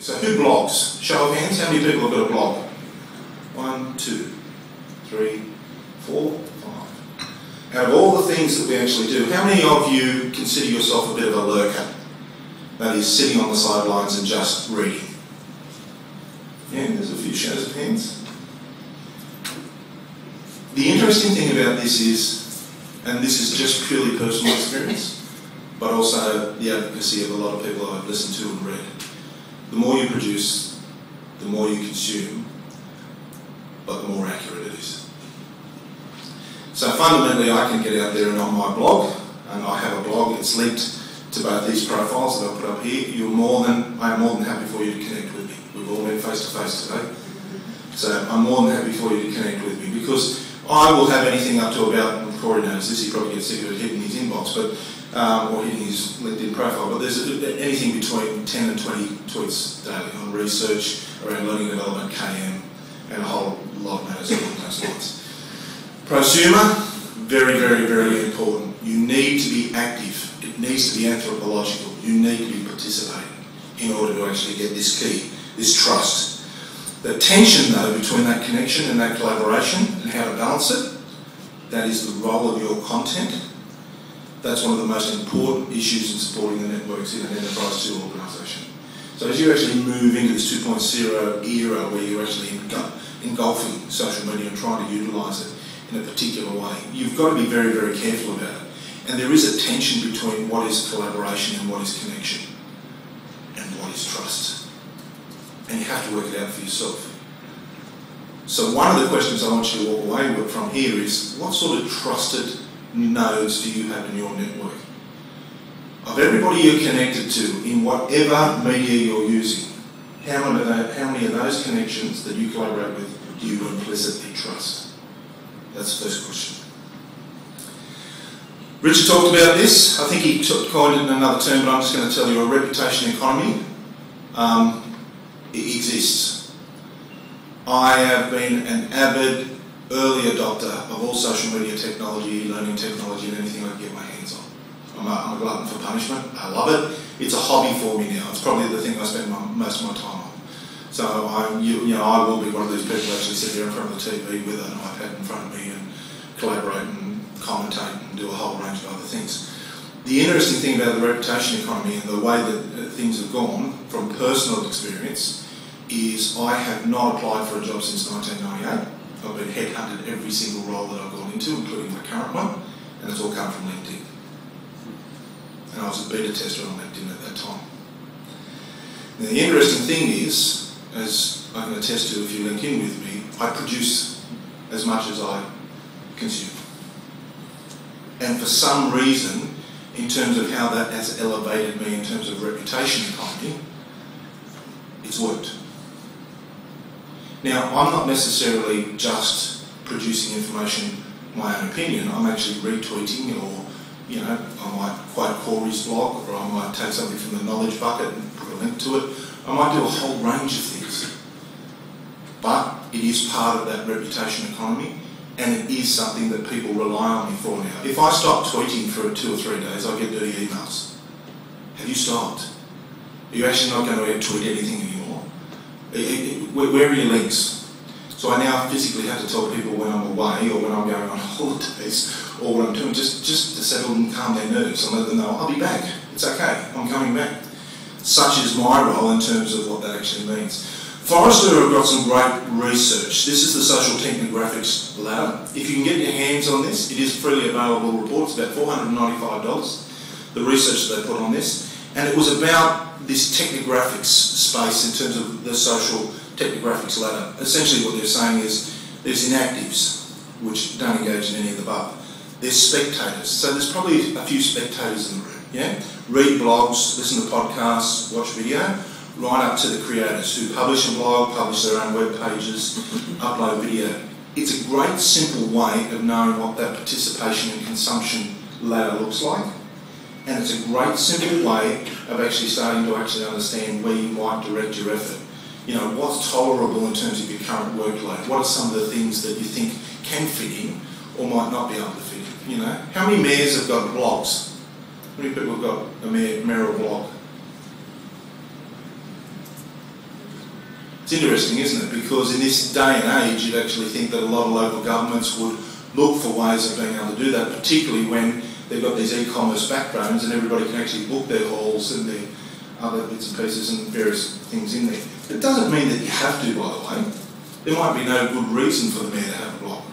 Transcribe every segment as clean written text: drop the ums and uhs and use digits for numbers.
So who blogs? Show of hands, how many people have got a blog? 1, 2, 3, 4, 5. Out of all the things that we actually do, how many of you consider yourself a bit of a lurker? That is, sitting on the sidelines and just reading. Yeah, there's a few shows of hands. The interesting thing about this is, and this is just purely personal experience, but also the advocacy of a lot of people I've listened to and read. The more you produce, the more you consume, but the more accurate it is. So fundamentally, I can get out there and on my blog, and I have a blog, it's linked to both these profiles that I'll put up here. I'm more than happy for you to connect with me. We've all been face to face today. So I'm more than happy for you to connect with me, because I will have anything up to about, and Corey knows this, he probably gets sick of it hitting his inbox, but or hitting his LinkedIn profile, but there's anything between 10 and 20 tweets daily on research around learning development, KM, and a whole lot of matters along those lines. Prosumer, very, very, very important. You need to be active. It needs to be anthropological. You need to be participating in order to actually get this key, this trust. The tension, though, between that connection and that collaboration and how to balance it, that is the role of your content. That's one of the most important issues in supporting the networks in an Enterprise 2 organisation. So as you actually move into this 2.0 era where you're actually engulfing social media and trying to utilise it in a particular way, you've got to be very, very careful about it. And there is a tension between what is collaboration and what is connection and what is trust. And you have to work it out for yourself. So one of the questions I want you to walk away with from here is, what sort of trusted nodes do you have in your network? Of everybody you're connected to, in whatever media you're using, how many of those connections that you collaborate with do you implicitly trust? That's the first question. Richard talked about this. I think he coined it in another term, but I'm just going to tell you, a reputation economy. It exists. I have been an avid early adopter of all social media technology, learning technology, and anything I can get my hands on. I'm a glutton for punishment. I love it. It's a hobby for me now. It's probably the thing I spend most of my time on. So I will be one of these people who actually sit here in front of the TV with an iPad in front of me and collaborate and commentate and do a whole range of other things. The interesting thing about the reputation economy and the way that things have gone from personal experience is I have not applied for a job since 1998. I've been headhunted every single role that I've gone into, including my current one, and it's all come from LinkedIn. And I was a beta tester on LinkedIn at that time. Now the interesting thing is, as I can attest to if you link in with me, I produce as much as I consume. And for some reason, in terms of how that has elevated me in terms of reputation economy, it's worked. Now, I'm not necessarily just producing information, my own opinion. I'm actually retweeting, or I might quote Corey's blog, or I might take something from the knowledge bucket and put a link to it. I might do a whole range of things. But it is part of that reputation economy, and it is something that people rely on me for now. If I stop tweeting for 2 or 3 days, I get dirty emails. Have you stopped? Are you actually not going to tweet anything anymore? Where are your links? So I now physically have to tell people when I'm away or when I'm going on holidays or what I'm doing, just to settle and calm their nerves and let them know I'll be back. It's okay, I'm coming back. Such is my role in terms of what that actually means. Forrester have got some great research. This is the social technographics ladder. If you can get your hands on this, it is a freely available report. It's about $495, the research that they put on this. And it was about this technographics space in terms of the social technographics ladder. Essentially what they're saying is there's inactives, which don't engage in any of the above. There's spectators. So there's probably a few spectators in the room, yeah? Read blogs, listen to podcasts, watch video, right up to the creators who publish a blog, publish their own web pages, upload video. It's a great simple way of knowing what that participation and consumption ladder looks like. And it's a great simple way of actually starting to actually understand where you might direct your effort. What's tolerable in terms of your current workload? What are some of the things that you think can fit in or might not be able to fit in? How many mayors have got blogs? How many people have got a mayoral blog? It's interesting, isn't it? Because in this day and age, you'd actually think that a lot of local governments would look for ways of being able to do that, particularly when they've got these e-commerce backgrounds and everybody can actually book their halls and their other bits and pieces and various things in there. But it doesn't mean that you have to, by the way. There might be no good reason for the mayor to have a block.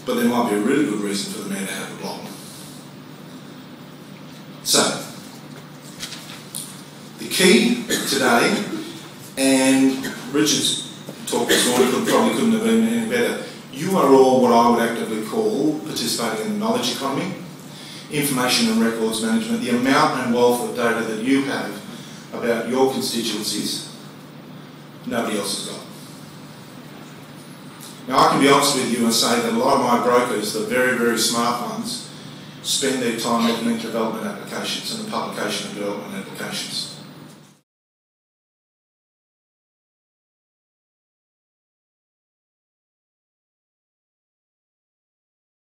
But there might be a really good reason for the mayor to have a block. So, the key today, and Richard's talk this morning probably couldn't have been any better, you are all what I would actively call participating in the knowledge economy, information and records management, the amount and wealth of data that you have about your constituencies, nobody else has got. Now I can be honest with you and say that a lot of my brokers, the very, very smart ones, spend their time looking at development applications and the publication of development applications.